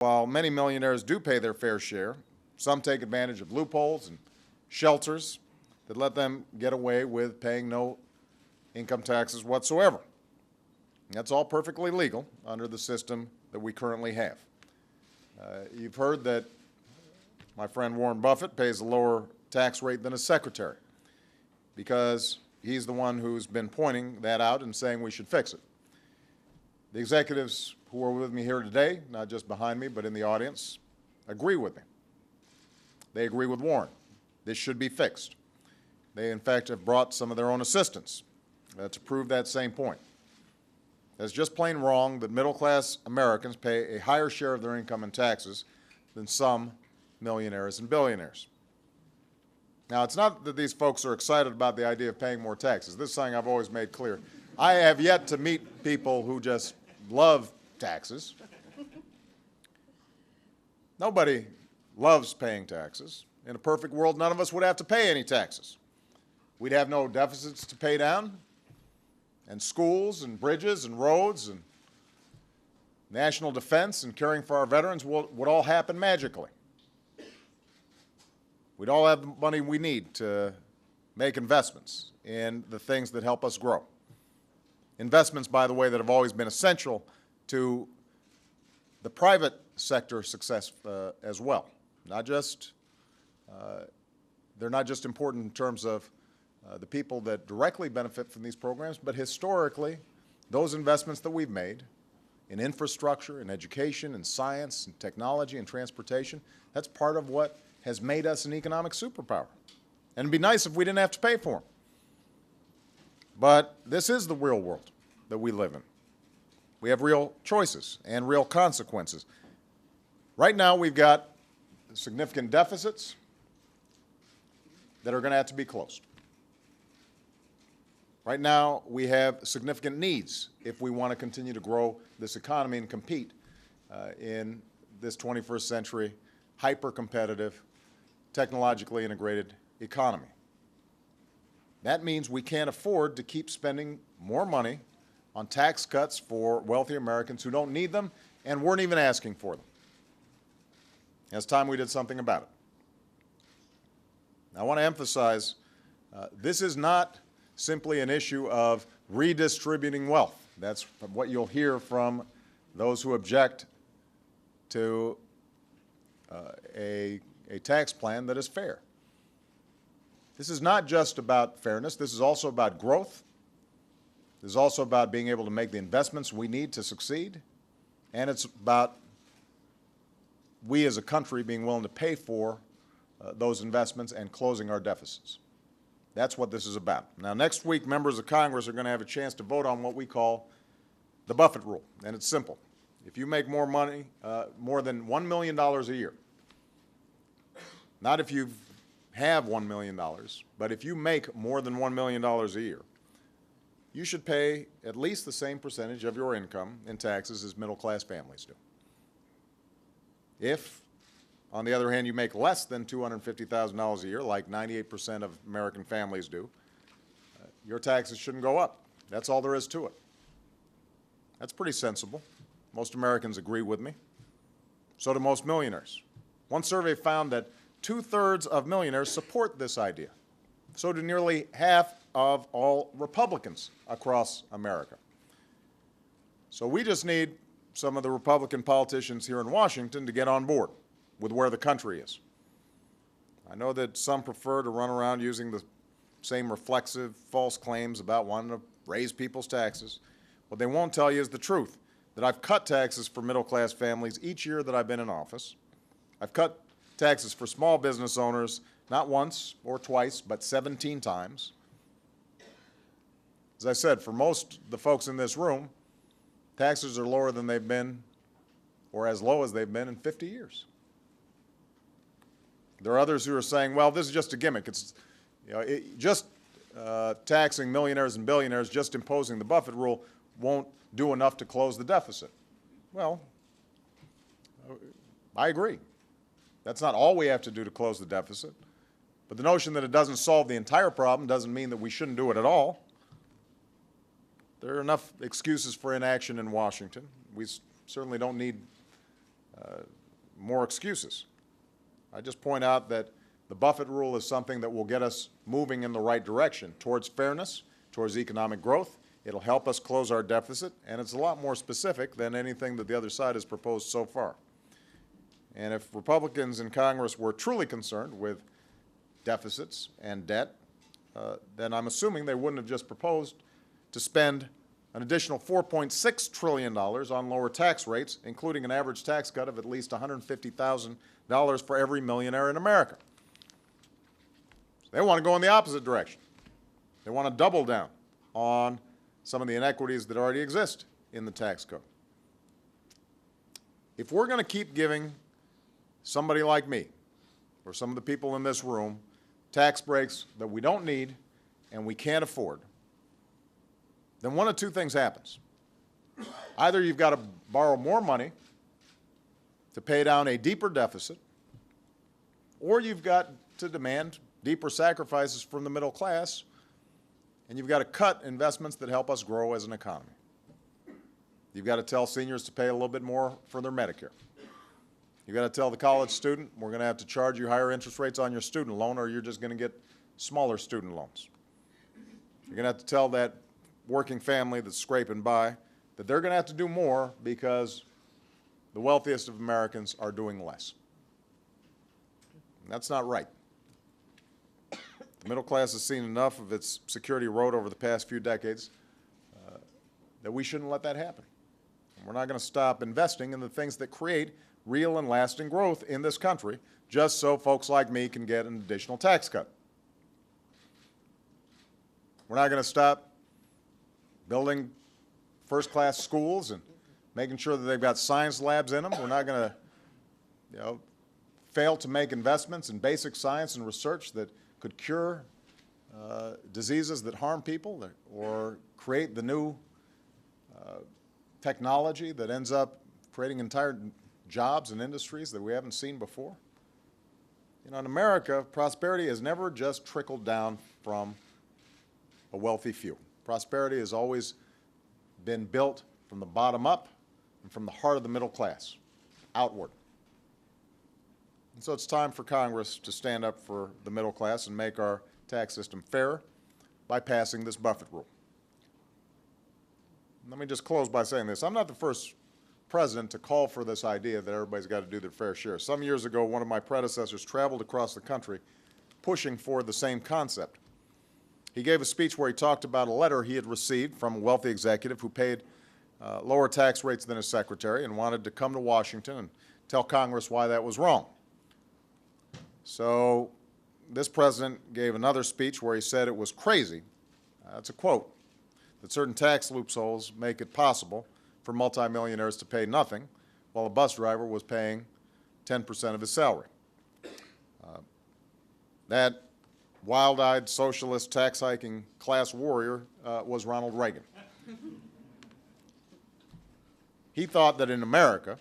While many millionaires do pay their fair share, some take advantage of loopholes and shelters that let them get away with paying no income taxes whatsoever. That's all perfectly legal under the system that we currently have. You've heard that my friend Warren Buffett pays a lower tax rate than his secretary because he's the one who's been pointing that out and saying we should fix it. The executives who are with me here today, not just behind me but in the audience, agree with me. They agree with Warren. This should be fixed. They, in fact, have brought some of their own assistants to prove that same point. It's just plain wrong that middle-class Americans pay a higher share of their income in taxes than some millionaires and billionaires. Now, it's not that these folks are excited about the idea of paying more taxes. This is something I've always made clear. I have yet to meet people who just love taxes. Nobody loves paying taxes. In a perfect world, none of us would have to pay any taxes. We'd have no deficits to pay down, and schools and bridges and roads and national defense and caring for our veterans would all happen magically. We'd all have the money we need to make investments in the things that help us grow. Investments, by the way, that have always been essential to the private sector success as well. They're not just important in terms of the people that directly benefit from these programs, but historically, those investments that we've made in infrastructure, in education, in science, in technology, and transportation, that's part of what has made us an economic superpower. And it'd be nice if we didn't have to pay for them. But this is the real world that we live in. We have real choices and real consequences. Right now, we've got significant deficits that are going to have to be closed. Right now, we have significant needs if we want to continue to grow this economy and compete in this 21st century, hyper-competitive, technologically integrated economy. That means we can't afford to keep spending more money on tax cuts for wealthy Americans who don't need them and weren't even asking for them. It's time we did something about it. I want to emphasize this is not simply an issue of redistributing wealth. That's what you'll hear from those who object to a tax plan that is fair. This is not just about fairness. This is also about growth. This is also about being able to make the investments we need to succeed. And it's about we as a country being willing to pay for those investments and closing our deficits. That's what this is about. Now, next week, members of Congress are going to have a chance to vote on what we call the Buffett Rule. And it's simple. If you make more money, more than $1 million a year, not if you have $1 million, but if you make more than $1 million a year, you should pay at least the same percentage of your income in taxes as middle-class families do. If, on the other hand, you make less than $250,000 a year, like 98% of American families do, your taxes shouldn't go up. That's all there is to it. That's pretty sensible. Most Americans agree with me. So do most millionaires. One survey found that 2/3 of millionaires support this idea. So do nearly half of all Republicans across America. So we just need some of the Republican politicians here in Washington to get on board with where the country is. I know that some prefer to run around using the same reflexive, false claims about wanting to raise people's taxes. What they won't tell you is the truth, that I've cut taxes for middle-class families each year that I've been in office. I've cut taxes for small business owners not once or twice, but 17 times. As I said, for most of the folks in this room, taxes are lower than they've been, or as low as they've been in 50 years. There are others who are saying, well, this is just a gimmick. It's, taxing millionaires and billionaires, just imposing the Buffett Rule won't do enough to close the deficit. Well, I agree. That's not all we have to do to close the deficit. But the notion that it doesn't solve the entire problem doesn't mean that we shouldn't do it at all. There are enough excuses for inaction in Washington. We certainly don't need more excuses. I just point out that the Buffett Rule is something that will get us moving in the right direction towards fairness, towards economic growth. It'll help us close our deficit, and it's a lot more specific than anything that the other side has proposed so far. And if Republicans in Congress were truly concerned with deficits and debt, then I'm assuming they wouldn't have just proposed to spend an additional $4.6 trillion on lower tax rates, including an average tax cut of at least $150,000 for every millionaire in America. They want to go in the opposite direction. They want to double down on some of the inequities that already exist in the tax code. If we're going to keep giving somebody like me, or some of the people in this room, tax breaks that we don't need and we can't afford, then one of two things happens. Either you've got to borrow more money to pay down a deeper deficit, or you've got to demand deeper sacrifices from the middle class, and you've got to cut investments that help us grow as an economy. You've got to tell seniors to pay a little bit more for their Medicare. You've got to tell the college student, we're going to have to charge you higher interest rates on your student loan, or you're just going to get smaller student loans. You're going to have to tell that working family that's scraping by that they're going to have to do more because the wealthiest of Americans are doing less. And that's not right. The middle class has seen enough of its security erode over the past few decades that we shouldn't let that happen. And we're not going to stop investing in the things that create real and lasting growth in this country just so folks like me can get an additional tax cut. We're not going to stop building first-class schools and making sure that they've got science labs in them. We're not going to, fail to make investments in basic science and research that could cure diseases that harm people or create the new technology that ends up creating entire jobs and industries that we haven't seen before. In America, prosperity has never just trickled down from a wealthy few. Prosperity has always been built from the bottom up and from the heart of the middle class, outward. And so it's time for Congress to stand up for the middle class and make our tax system fairer by passing this Buffett Rule. Let me just close by saying this. I'm not the first president to call for this idea that everybody's got to do their fair share. Some years ago, one of my predecessors traveled across the country pushing for the same concept. He gave a speech where he talked about a letter he had received from a wealthy executive who paid lower tax rates than his secretary and wanted to come to Washington and tell Congress why that was wrong. So this president gave another speech where he said it was crazy, that's a quote, that certain tax loopholes make it possible for multimillionaires to pay nothing while a bus driver was paying 10% of his salary. That wild-eyed socialist tax-hiking class warrior was Ronald Reagan. He thought that in America,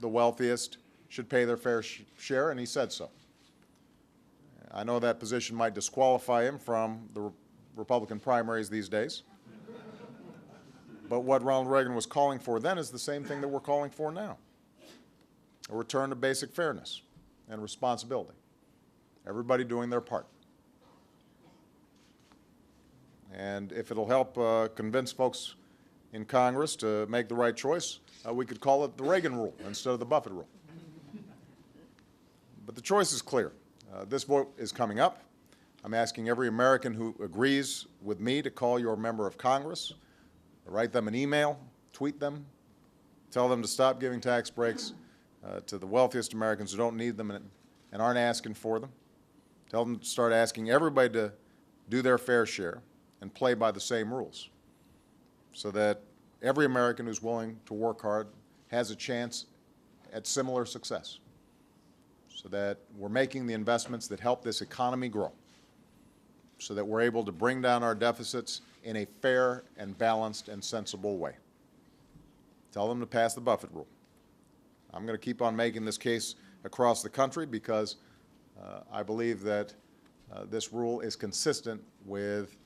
the wealthiest should pay their fair share, and he said so. I know that position might disqualify him from the Republican primaries these days. But what Ronald Reagan was calling for then is the same thing that we're calling for now. A return to basic fairness and responsibility. Everybody doing their part. And if it'll help convince folks in Congress to make the right choice, we could call it the Reagan Rule instead of the Buffett Rule. But the choice is clear. This vote is coming up. I'm asking every American who agrees with me to call your member of Congress, write them an email, tweet them, tell them to stop giving tax breaks to the wealthiest Americans who don't need them and aren't asking for them. Tell them to start asking everybody to do their fair share and play by the same rules so that every American who's willing to work hard has a chance at similar success, so that we're making the investments that help this economy grow, so that we're able to bring down our deficits in a fair and balanced and sensible way. Tell them to pass the Buffett Rule. I'm going to keep on making this case across the country because I believe that this rule is consistent with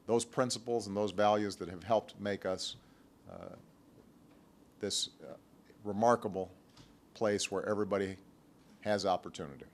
those principles and those values that have helped make us this remarkable place where everybody has opportunity.